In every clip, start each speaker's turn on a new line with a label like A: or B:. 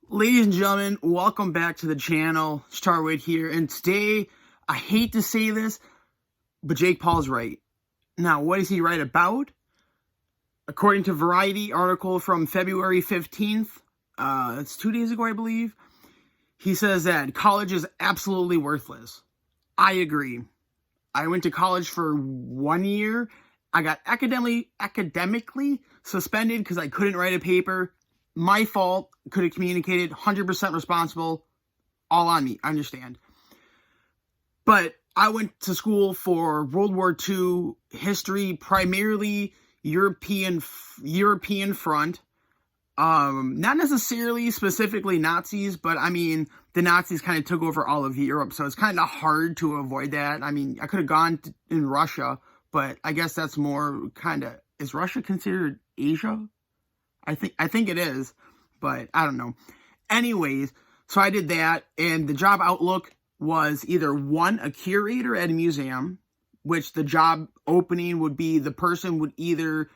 A: Ladies and gentlemen, welcome back to the channel. Starwood here, and today, I hate to say this, but Jake Paul's right. Now, what is he right about? According to Variety article from February 15th, that's 2 days ago, I believe, he says that college is absolutely worthless. I agree. I went to college for 1 year. I got academically suspended because I couldn't write a paper. My fault. Could have communicated. 100% responsible. All on me. I understand. But I went to school for World War II history, primarily European front. Not necessarily specifically Nazis, but I mean, the Nazis kind of took over all of Europe, so it's kind of hard to avoid that. I mean, I could have gone in Russia, but I guess that's more kind of, is Russia considered Asia? I think it is, but I don't know. Anyways, so I did that, and the job outlook was either one, a curator at a museum, which the job opening would be the person would either,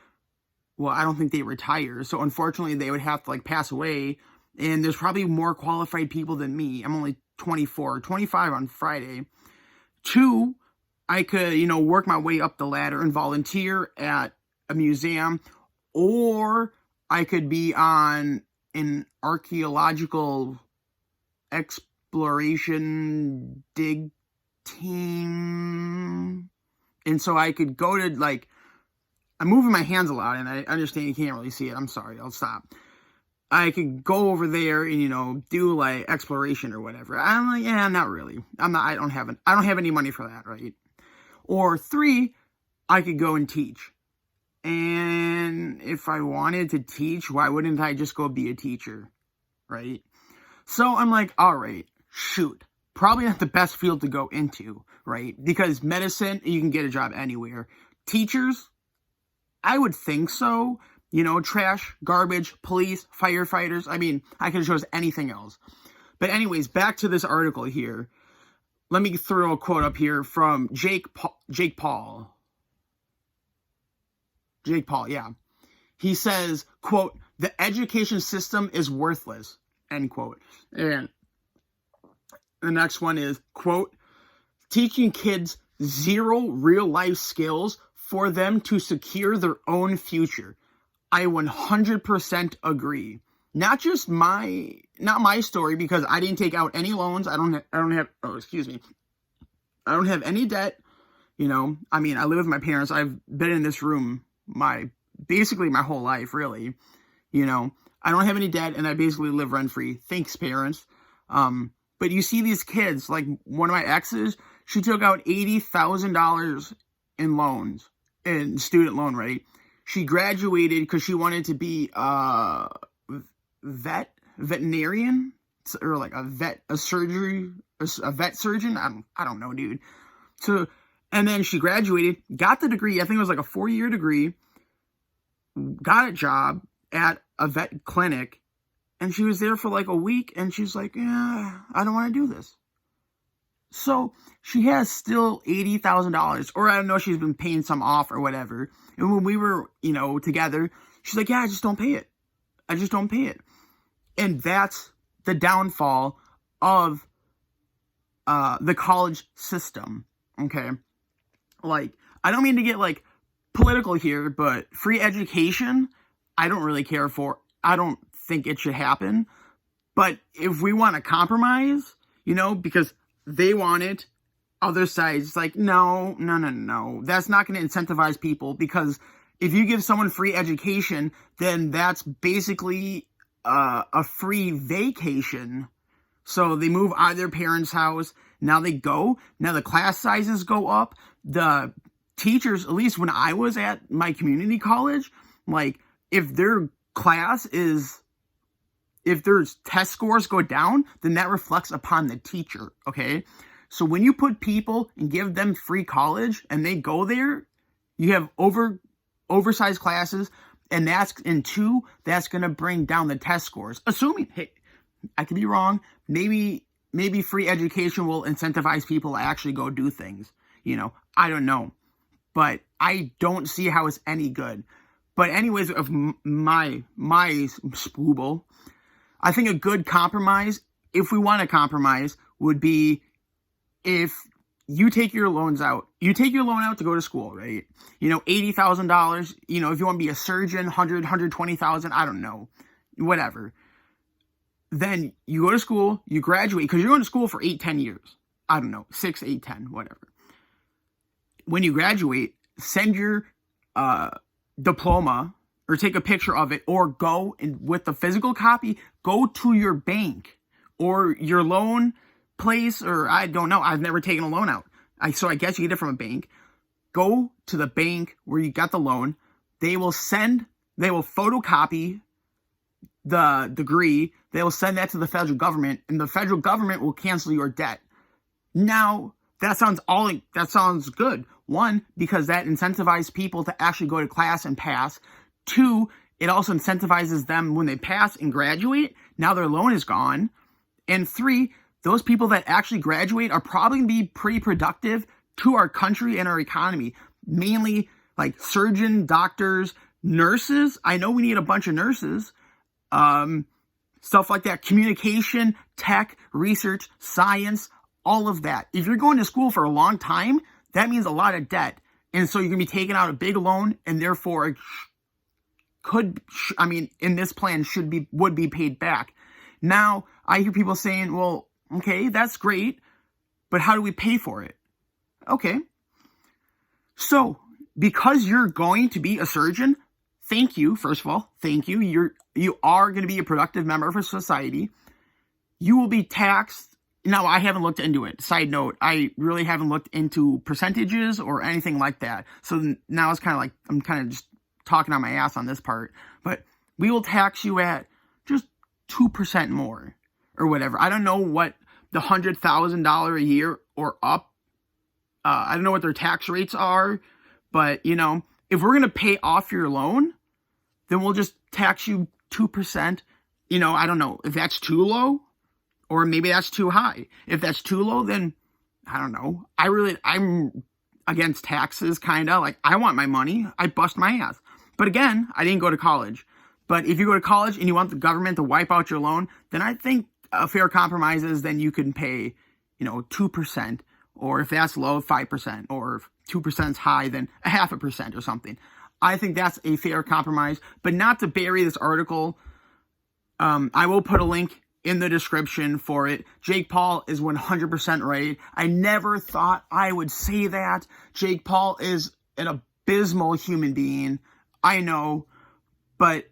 A: well, I don't think they retire, so unfortunately they would have to like pass away, and there's probably more qualified people than me. I'm only 24, 25 on Friday. Two, I could, work my way up the ladder and volunteer at a museum, or I could be on an archaeological exploration dig team. And so I could go to, like, I'm moving my hands a lot, and I understand you can't really see it. I'm sorry, I'll stop. I could go over there and, do, like, exploration or whatever. I'm like, yeah, not really. I don't have any money for that, right? Or three, I could go and teach. And if I wanted to teach, why wouldn't I just go be a teacher, right? So I'm like, all right, shoot. Probably not the best field to go into, right? Because medicine, you can get a job anywhere. Teachers, I would think so. Trash, garbage, police, firefighters. I mean, I could have chose anything else. But anyways, back to this article here. Let me throw a quote up here from Jake Paul, yeah. He says, quote, "The education system is worthless," end quote. And the next one is, quote, "Teaching kids zero real-life skills for them to secure their own future." I 100% agree. Not my story, because I didn't take out any loans. I don't have any debt. I mean, I live with my parents. I've been in this room basically my whole life, really. I don't have any debt, and I basically live rent-free. Thanks, parents. But you see these kids, like one of my exes, she took out $80,000 in loans, in student loan, right? She graduated because she wanted to be a veterinarian, or like a vet surgeon. I don't know, dude. So, and then she graduated, got the degree. I think it was like a 4-year degree. Got a job at a vet clinic, and she was there for like a week, and she's like, yeah, I don't want to do this. So she has still $80,000, or I don't know, she's been paying some off or whatever. And when we were, together, she's like, yeah, I just don't pay it. And that's the downfall of the college system, okay? Like, I don't mean to get, like, political here, but free education, I don't really care for. I don't think it should happen. But if we want to compromise, because they want it, other sides, like, no. That's not going to incentivize people, because if you give someone free education, then that's basically a free vacation. So they move out of their parents' house. Now the class sizes go up. The teachers, at least when I was at my community college, like, if their test scores go down, then that reflects upon the teacher, okay? So when you put people and give them free college and they go there, you have oversized classes, and that's going to bring down the test scores. Assuming, hey, I could be wrong, maybe free education will incentivize people to actually go do things, I don't know. But I don't see how it's any good. But anyways, of my spooble, I think a good compromise, if we want to compromise, would be if you take your loans out. You take your loan out to go to school, right? $80,000. If you want to be a surgeon, 120,000, I don't know, whatever. Then you go to school, you graduate, because you're going to school for 8-10 years. I don't know, 6, 8, 10, whatever. When you graduate, send your diploma or take a picture of it, or go and with the physical copy, go to your bank or your loan place, or I don't know. I've never taken a loan out. So I guess you get it from a bank. Go to the bank where you got the loan. They will photocopy the degree. They will send that to the federal government, and the federal government will cancel your debt. Now, that sounds good. One, because that incentivizes people to actually go to class and pass. Two, it also incentivizes them when they pass and graduate. Now their loan is gone. And three, those people that actually graduate are probably going to be pretty productive to our country and our economy. Mainly like surgeon, doctors, nurses. I know we need a bunch of nurses. Stuff like that. Communication, tech, research, science, all of that. If you're going to school for a long time, that means a lot of debt. And so you're going to be taking out a big loan, and therefore it in this plan would be paid back. Now, I hear people saying, well, okay, that's great, but how do we pay for it? Okay. So, because you're going to be a surgeon, thank you, first of all, thank you. You are going to be a productive member of society. You will be taxed. Now, I haven't looked into it. Side note, I really haven't looked into percentages or anything like that. So now it's kind of like, I'm kind of just talking on my ass on this part. But we will tax you at just 2% more or whatever. I don't know what the $100,000 a year or up. I don't know what their tax rates are. But, if we're going to pay off your loan, then we'll just tax you 2%. I don't know if that's too low. Or maybe that's too high. If that's too low, then I don't know. I'm against taxes, kind of. Like, I want my money. I bust my ass. But again, I didn't go to college. But if you go to college and you want the government to wipe out your loan, then I think a fair compromise is then you can pay, 2%. Or if that's low, 5%. Or if 2% is high, then 0.5% or something. I think that's a fair compromise. But not to bury this article. I will put a link in the description for it. Jake Paul is 100% right. I never thought I would say that. Jake Paul is an abysmal human being. I know. But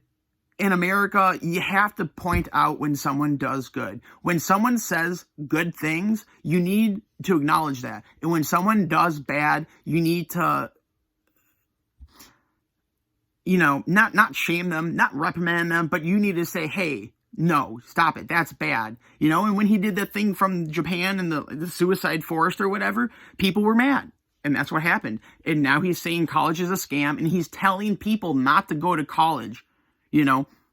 A: in America, you have to point out when someone does good. When someone says good things, you need to acknowledge that. And when someone does bad, you need to, not shame them, not reprimand them, but you need to say, hey, no, stop it. That's bad. And when he did that thing from Japan and the suicide forest or whatever, people were mad. And that's what happened. And now he's saying college is a scam, and he's telling people not to go to college,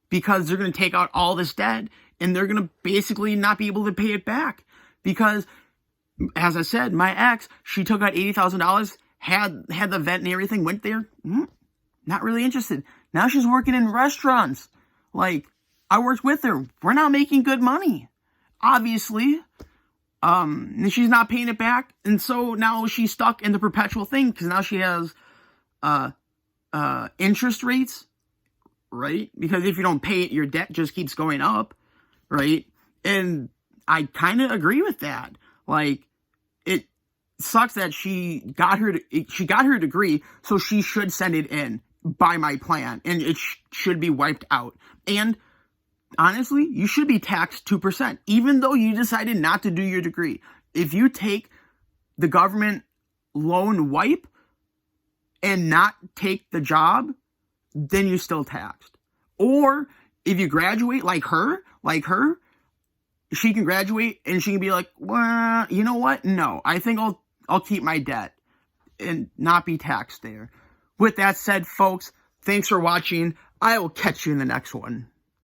A: because they're going to take out all this debt and they're going to basically not be able to pay it back. Because, as I said, my ex, she took out $80,000, had the vet and everything, went there, not really interested. Now she's working in restaurants. Like, I worked with her. We're not making good money, obviously. And she's not paying it back. And so now she's stuck in the perpetual thing because now she has interest rates, right? Because if you don't pay it, your debt just keeps going up, right? And I kind of agree with that. Like, it sucks that she got her degree, so she should send it in by my plan, and it should be wiped out. And honestly, you should be taxed 2%, even though you decided not to do your degree. If you take the government loan wipe and not take the job, then you're still taxed. Or if you graduate like her, she can graduate and she can be like, well, you know what? No, I think I'll keep my debt and not be taxed there. With that said, folks, thanks for watching. I will catch you in the next one.